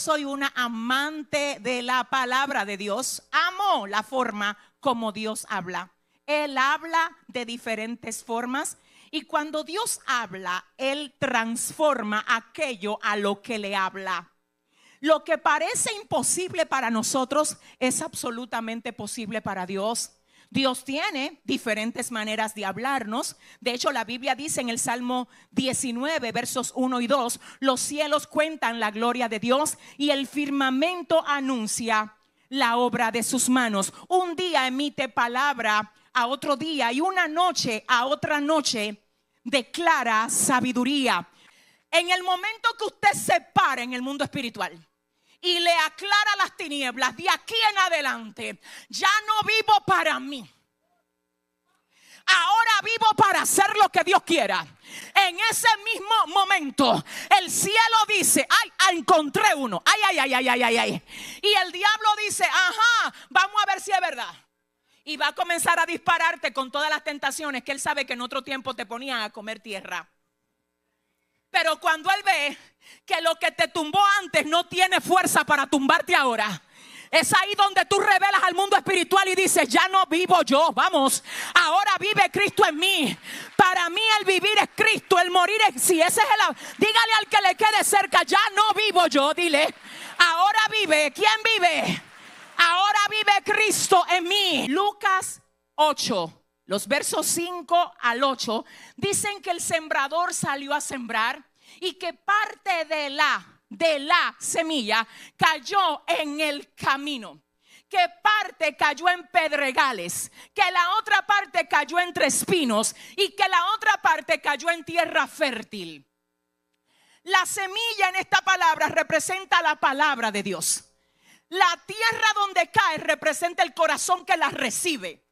soy una amante de la palabra de Dios. Amo la forma como Dios habla. Él habla de diferentes formas y cuando Dios habla, Él transforma aquello a lo que le habla. Lo que parece imposible para nosotros es absolutamente posible para Dios. Dios tiene diferentes maneras de hablarnos. De hecho, la Biblia dice en el Salmo 19, versos 1 y 2, los cielos cuentan la gloria de Dios y el firmamento anuncia la obra de sus manos. Un día emite palabra a otro día y una noche a otra noche declara sabiduría. En el momento que usted se para en el mundo espiritual y le aclara las tinieblas, de aquí en adelante ya no vivo para mí, ahora vivo para hacer lo que Dios quiera. En ese mismo momento el cielo dice: ay, encontré uno, ay. Y el diablo dice: ajá, vamos a ver si es verdad. Y va a comenzar a dispararte con todas las tentaciones que él sabe que en otro tiempo te ponían a comer tierra. Pero cuando él ve que lo que te tumbó antes no tiene fuerza para tumbarte ahora, es ahí donde tú revelas al mundo espiritual y dices: ya no vivo yo, vamos, ahora vive Cristo en mí. Para mí el vivir es Cristo, el morir es, si ese es dígale al que le quede cerca: ya no vivo yo, dile, ahora vive, ¿quién vive? Ahora vive Cristo en mí. Lucas 8, los versos 5 al 8 dicen que el sembrador salió a sembrar y que parte de la semilla cayó en el camino, que parte cayó en pedregales, que la otra parte cayó entre espinos y que la otra parte cayó en tierra fértil. La semilla en esta palabra representa la palabra de Dios. La tierra donde cae representa el corazón que la recibe.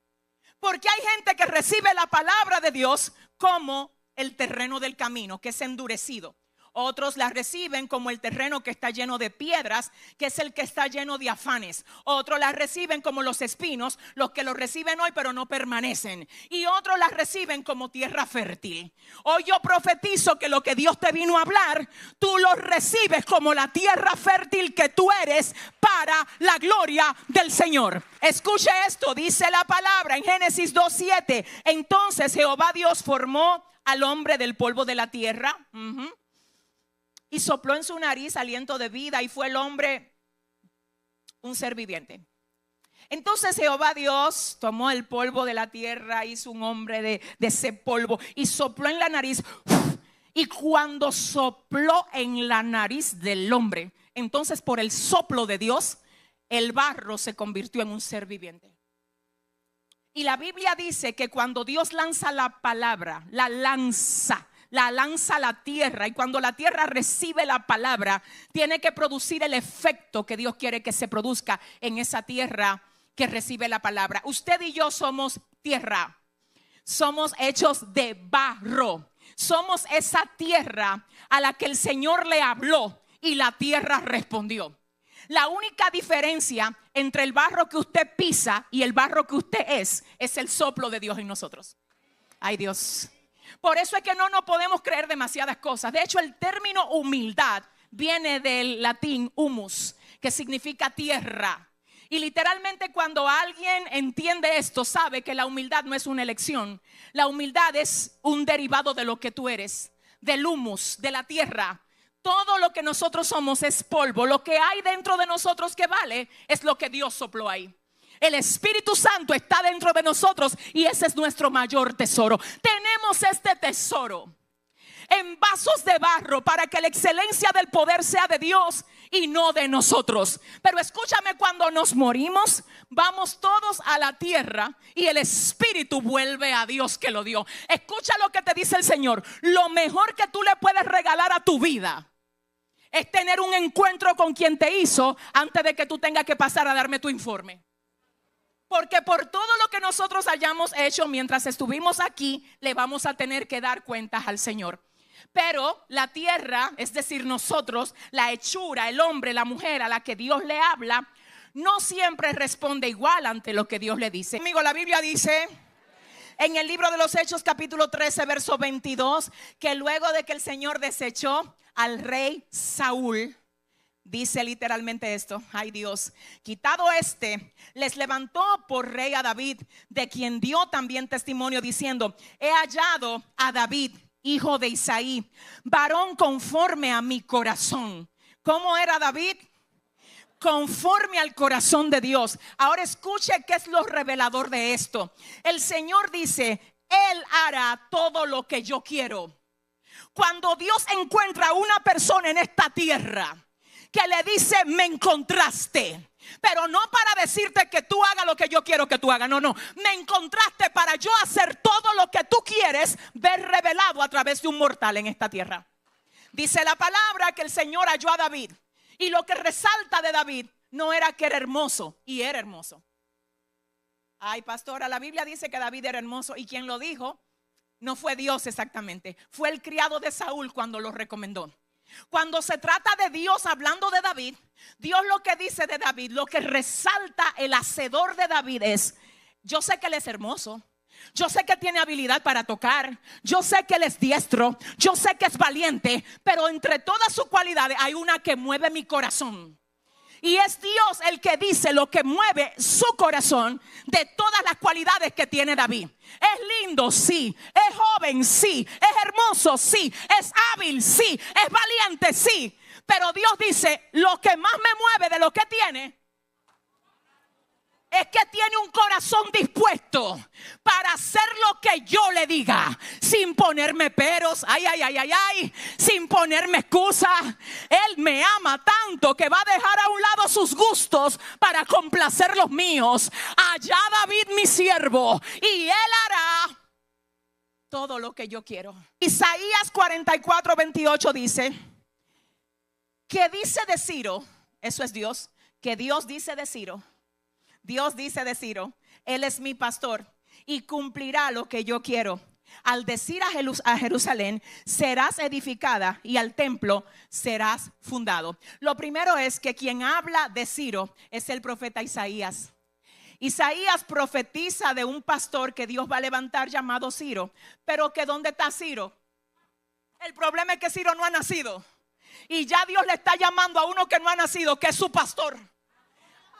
Porque hay gente que recibe la palabra de Dios como el terreno del camino, que es endurecido. Otros la reciben como el terreno que está lleno de piedras, que es el que está lleno de afanes. Otros la reciben como los espinos, los que lo reciben hoy pero no permanecen. Y otros la reciben como tierra fértil. Hoy yo profetizo que lo que Dios te vino a hablar, tú lo recibes como la tierra fértil que tú eres para la gloria del Señor. Escuche esto, dice la palabra en Génesis 2:7. Entonces Jehová Dios formó al hombre del polvo de la tierra. Y sopló en su nariz aliento de vida y fue el hombre un ser viviente. Entonces Jehová Dios tomó el polvo de la tierra, hizo un hombre de ese polvo y sopló en la nariz. Y cuando sopló en la nariz del hombre, entonces por el soplo de Dios, el barro se convirtió en un ser viviente. Y la Biblia dice que cuando Dios lanza la palabra, la lanza a la tierra, y cuando la tierra recibe la palabra, tiene que producir el efecto que Dios quiere que se produzca en esa tierra que recibe la palabra. Usted y yo somos tierra, somos hechos de barro, somos esa tierra a la que el Señor le habló y la tierra respondió. La única diferencia entre el barro que usted pisa y el barro que usted es el soplo de Dios en nosotros. Ay, Dios. Por eso es que no nos podemos creer demasiadas cosas. De hecho, el término humildad viene del latín humus, que significa tierra. Y literalmente cuando alguien entiende esto, sabe que la humildad no es una elección. La humildad es un derivado de lo que tú eres, del humus, de la tierra. Todo lo que nosotros somos es polvo. Lo que hay dentro de nosotros que vale es lo que Dios sopló ahí. El Espíritu Santo está dentro de nosotros y ese es nuestro mayor tesoro. Tenemos este tesoro en vasos de barro para que la excelencia del poder sea de Dios y no de nosotros. Pero escúchame, cuando nos morimos, vamos todos a la tierra y el Espíritu vuelve a Dios que lo dio. Escucha lo que te dice el Señor: lo mejor que tú le puedes regalar a tu vida es tener un encuentro con quien te hizo antes de que tú tengas que pasar a darme tu informe. Porque por todo lo que nosotros hayamos hecho mientras estuvimos aquí, le vamos a tener que dar cuentas al Señor. Pero la tierra, es decir, nosotros, la hechura, el hombre, la mujer a la que Dios le habla, no siempre responde igual ante lo que Dios le dice. Amigo, la Biblia dice en el libro de los Hechos, capítulo 13, verso 22, que luego de que el Señor desechó al rey Saúl, Dice literalmente esto: ay Dios, quitado les levantó por rey a David, de quien dio también testimonio diciendo: he hallado a David, hijo de Isaí, varón conforme a mi corazón. ¿Cómo era David? Conforme al corazón de Dios. Ahora escuche qué es lo revelador de esto. El Señor dice: Él hará todo lo que yo quiero. Cuando Dios encuentra a una persona en esta tierra que le dice: me encontraste, pero no para decirte que tú hagas lo que yo quiero que tú hagas. No, me encontraste para yo hacer todo lo que tú quieres ver revelado a través de un mortal en esta tierra. Dice la palabra que el Señor halló a David, y lo que resalta de David no era que era hermoso, y era hermoso. Ay, pastora, la Biblia dice que David era hermoso, y quien lo dijo no fue Dios exactamente, fue el criado de Saúl cuando lo recomendó. Cuando se trata de Dios hablando de David, Dios lo que dice de David, lo que resalta el hacedor de David es: yo sé que él es hermoso, yo sé que tiene habilidad para tocar, yo sé que él es diestro, yo sé que es valiente, pero entre todas sus cualidades hay una que mueve mi corazón. Y es Dios el que dice lo que mueve su corazón de todas las cualidades que tiene David. Es lindo, sí. Es joven, sí. Es hermoso, sí. Es hábil, sí. Es valiente, sí. Pero Dios dice: lo que más me mueve de lo que tiene es que tiene un corazón dispuesto para hacer lo que yo le diga, sin ponerme peros, sin ponerme excusas. Él me ama tanto que va a dejar a un lado sus gustos para complacer los míos. Allá David, mi siervo, y él hará todo lo que yo quiero. Isaías 44:28 dice: que dice de Ciro, eso es Dios, que Dios dice de Ciro. Dios dice de Ciro: Él es mi pastor y cumplirá lo que yo quiero. Al decir a Jerusalén: serás edificada, y al templo serás fundado. Lo primero es que quien habla de Ciro es el profeta Isaías. Isaías profetiza de un pastor que Dios va a levantar llamado Ciro. Pero que ¿dónde está Ciro? El problema es que Ciro no ha nacido, y ya Dios le está llamando a uno que no ha nacido, que es su pastor.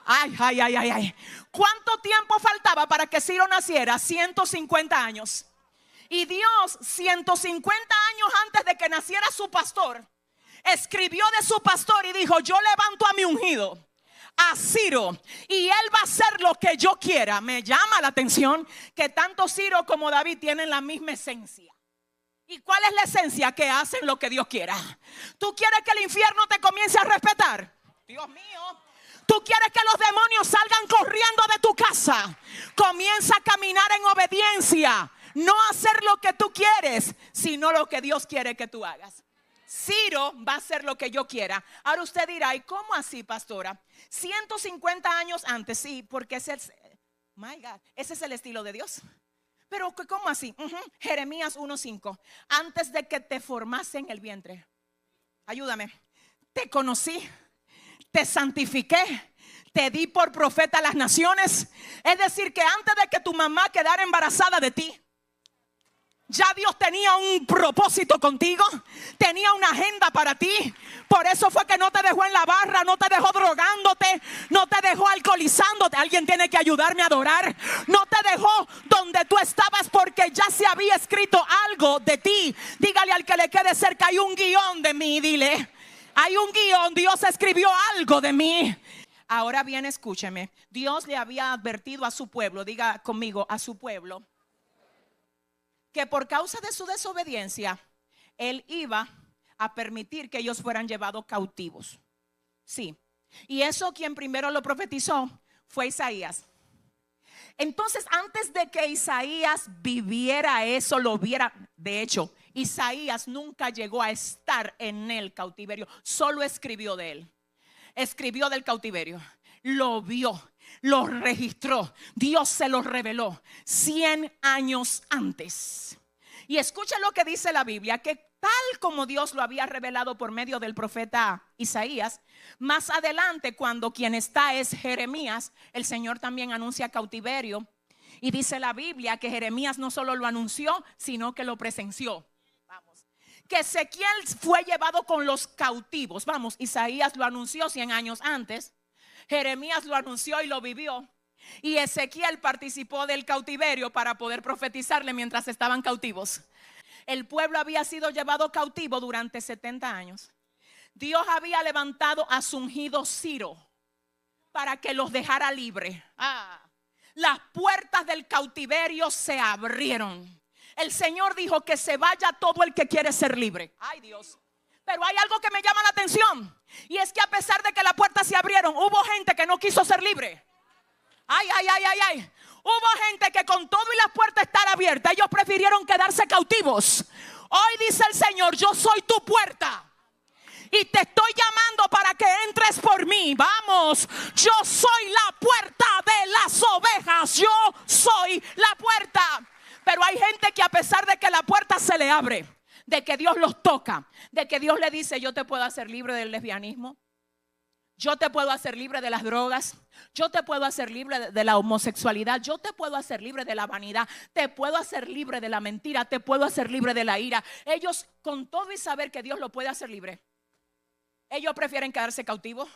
Ay. ¿Cuánto tiempo faltaba para que Ciro naciera? 150 años. Y Dios, 150 años antes de que naciera su pastor, escribió de su pastor y dijo: yo levanto a mi ungido, a Ciro, y él va a hacer lo que yo quiera. Me llama la atención que tanto Ciro como David tienen la misma esencia. ¿Y cuál es la esencia? Que hacen lo que Dios quiera. ¿Tú quieres que el infierno te comience a respetar? Dios mío. ¿Tú quieres que los demonios salgan corriendo de tu casa? Comienza a caminar en obediencia. No hacer lo que tú quieres, sino lo que Dios quiere que tú hagas. Ciro va a hacer lo que yo quiera. Ahora usted dirá: ¿y cómo así, pastora? 150 años antes, sí, porque ese es el estilo de Dios. Pero ¿cómo así? Jeremías 1:5. Antes de que te formase en el vientre, ayúdame, te conocí, te santifiqué, te di por profeta a las naciones. Es decir, que antes de que tu mamá quedara embarazada de ti, ya Dios tenía un propósito contigo, tenía una agenda para ti. Por eso fue que no te dejó en la barra, no te dejó drogándote, no te dejó alcoholizándote. Alguien tiene que ayudarme a adorar. No te dejó donde tú estabas, porque ya se había escrito algo de ti. Dígale al que le quede cerca: hay un guión de mí. Dile: hay un guión, Dios escribió algo de mí. Ahora bien, escúcheme. Dios le había advertido a su pueblo, diga conmigo, a su pueblo, que por causa de su desobediencia, Él iba a permitir que ellos fueran llevados cautivos. Sí. Y eso quien primero lo profetizó fue Isaías. Entonces, antes de que Isaías viviera eso, lo viera. De hecho, Isaías nunca llegó a estar en el cautiverio, solo escribió de él. Escribió del cautiverio, lo vio, lo registró, Dios se lo reveló 100 años antes. Y escucha lo que dice la Biblia, que tal como Dios lo había revelado por medio del profeta Isaías, más adelante, cuando quien está es Jeremías, el Señor también anuncia cautiverio. Y dice la Biblia que Jeremías no solo lo anunció, sino que lo presenció. que Ezequiel fue llevado con los cautivos. Vamos, Isaías lo anunció 100 años antes, Jeremías lo anunció y lo vivió, y Ezequiel participó del cautiverio para poder profetizarle mientras estaban cautivos. El pueblo había sido llevado cautivo durante 70 años. Dios había levantado a su ungido Ciro para que los dejara libre. Las puertas del cautiverio se abrieron. El Señor dijo que se vaya todo el que quiere ser libre. Ay, Dios. Pero hay algo que me llama la atención, y es que a pesar de que las puertas se abrieron, hubo gente que no quiso ser libre. Ay. Hubo gente que con todo y las puertas estar abiertas, ellos prefirieron quedarse cautivos. Hoy dice el Señor: yo soy tu puerta y te estoy llamando para que entres por mí. Vamos, yo soy la puerta de las ovejas. Yo soy la puerta. Pero hay gente que a pesar de que la puerta se le abre, de que Dios los toca, de que Dios le dice: yo te puedo hacer libre del lesbianismo, yo te puedo hacer libre de las drogas, yo te puedo hacer libre de la homosexualidad, yo te puedo hacer libre de la vanidad, te puedo hacer libre de la mentira, te puedo hacer libre de la ira. Ellos, con todo y saber que Dios lo puede hacer libre, ellos prefieren quedarse cautivos.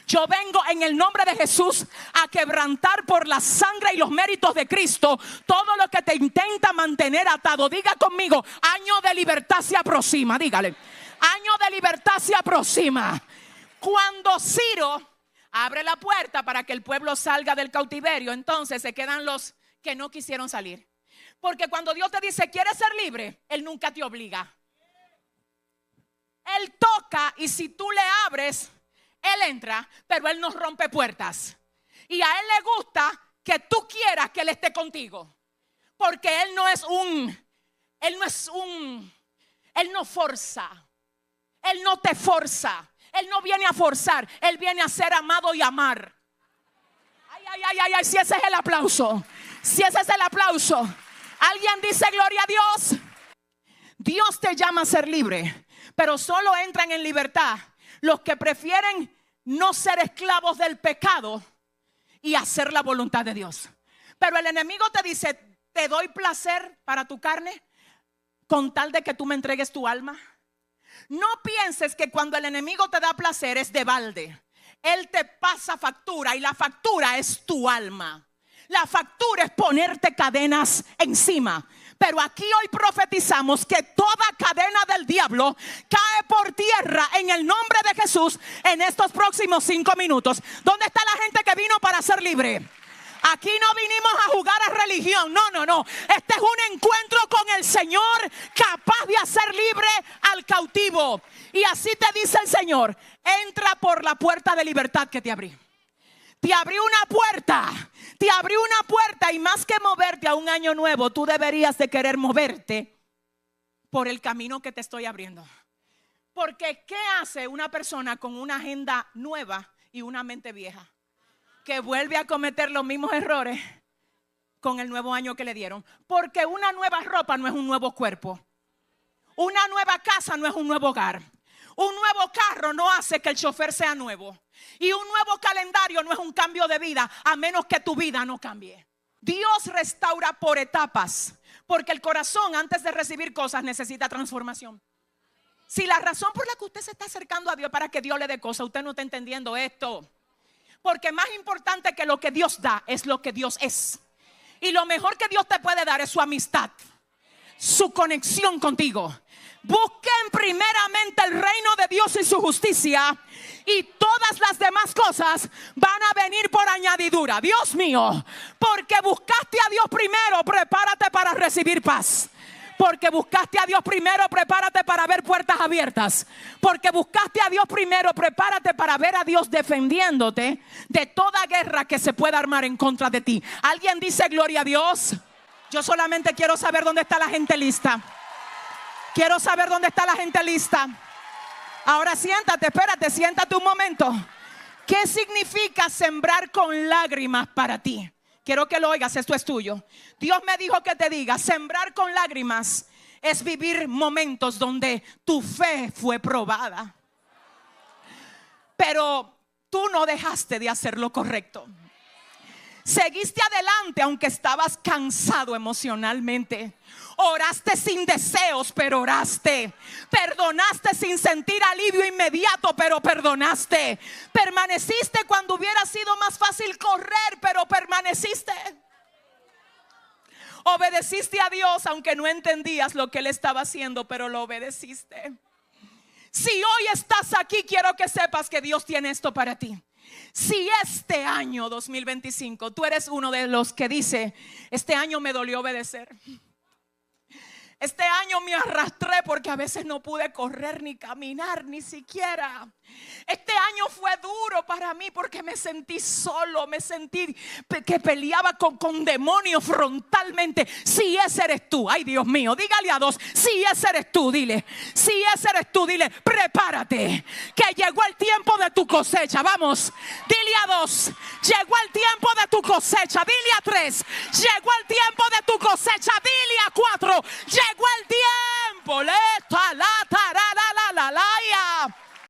Yo vengo en el nombre de Jesús a quebrantar por la sangre y los méritos de Cristo todo lo que te intenta mantener atado. Diga conmigo: año de libertad se aproxima. Dígale: año de libertad se aproxima. Cuando Ciro abre la puerta para que el pueblo salga del cautiverio, entonces se quedan los que no quisieron salir. Porque cuando Dios te dice: ¿quieres ser libre?, Él nunca te obliga. Él toca, y si tú le abres, Él entra, pero Él no rompe puertas. Y a Él le gusta que tú quieras que Él esté contigo, porque Él no forza. Él no te forza. Él no viene a forzar. Él viene a ser amado y amar. Ay, si ese es el aplauso. Si ese es el aplauso. Alguien dice: gloria a Dios. Dios te llama a ser libre, pero solo entran en libertad los que prefieren no ser esclavos del pecado y hacer la voluntad de Dios. Pero el enemigo te dice: te doy placer para tu carne con tal de que tú me entregues tu alma. No pienses que cuando el enemigo te da placer es de balde. Él te pasa factura, y la factura es tu alma. La factura es ponerte cadenas encima. Pero aquí hoy profetizamos que toda cadena del diablo cae por tierra en el nombre de Jesús en estos próximos 5 minutos. ¿Dónde está la gente que vino para ser libre? Aquí no vinimos a jugar a religión. No. Este es un encuentro con el Señor, capaz de hacer libre al cautivo. Y así te dice el Señor: entra por la puerta de libertad que te abrí. Te abrí una puerta. Te abrí una puerta, y más que moverte a un año nuevo, tú deberías de querer moverte por el camino que te estoy abriendo. Porque ¿qué hace una persona con una agenda nueva y una mente vieja? Que vuelve a cometer los mismos errores con el nuevo año que le dieron. Porque una nueva ropa no es un nuevo cuerpo. Una nueva casa no es un nuevo hogar. Un nuevo carro no hace que el chofer sea nuevo. Y un nuevo calendario no es un cambio de vida, a menos que tu vida no cambie. Dios restaura por etapas, porque el corazón, antes de recibir cosas, necesita transformación. Si la razón por la que usted se está acercando a Dios para que Dios le dé cosas, usted no está entendiendo esto. Porque más importante que lo que Dios da es lo que Dios es. Y lo mejor que Dios te puede dar es su amistad, su conexión contigo. Busquen primeramente el reino de Dios y su justicia, y todas las demás cosas van a venir por añadidura. Dios mío, porque buscaste a Dios primero, prepárate para recibir paz. Porque buscaste a Dios primero, prepárate para ver puertas abiertas. Porque buscaste a Dios primero, prepárate para ver a Dios defendiéndote de toda guerra que se pueda armar en contra de ti. ¿Alguien dice gloria a Dios? Yo solamente quiero saber dónde está la gente lista. Quiero saber dónde está la gente lista. Ahora siéntate, espérate, siéntate un momento. ¿Qué significa sembrar con lágrimas para ti? Quiero que lo oigas, esto es tuyo. Dios me dijo que te diga: sembrar con lágrimas es vivir momentos donde tu fe fue probada, pero tú no dejaste de hacer lo correcto. Seguiste adelante aunque estabas cansado emocionalmente. Oraste sin deseos, pero oraste. Perdonaste sin sentir alivio inmediato, pero perdonaste. Permaneciste cuando hubiera sido más fácil correr, pero permaneciste. Obedeciste a Dios aunque no entendías lo que Él estaba haciendo, pero lo obedeciste. Si hoy estás aquí, quiero que sepas que Dios tiene esto para ti. Si este año 2025 tú eres uno de los que dice: este año me dolió obedecer, este año me arrastré porque a veces no pude correr ni caminar ni siquiera. Este año fue duro para mí porque me sentí solo, me sentí que peleaba con demonios frontalmente. Si ese eres tú, ay Dios mío, dígale a dos: si ese eres tú, dile. Si ese eres tú, dile: prepárate, que llegó el tiempo de tu cosecha. Vamos, dile a dos: llegó el tiempo de tu cosecha. Dile a tres: llegó el tiempo de tu cosecha. Dile a cuatro: llegó el tiempo. La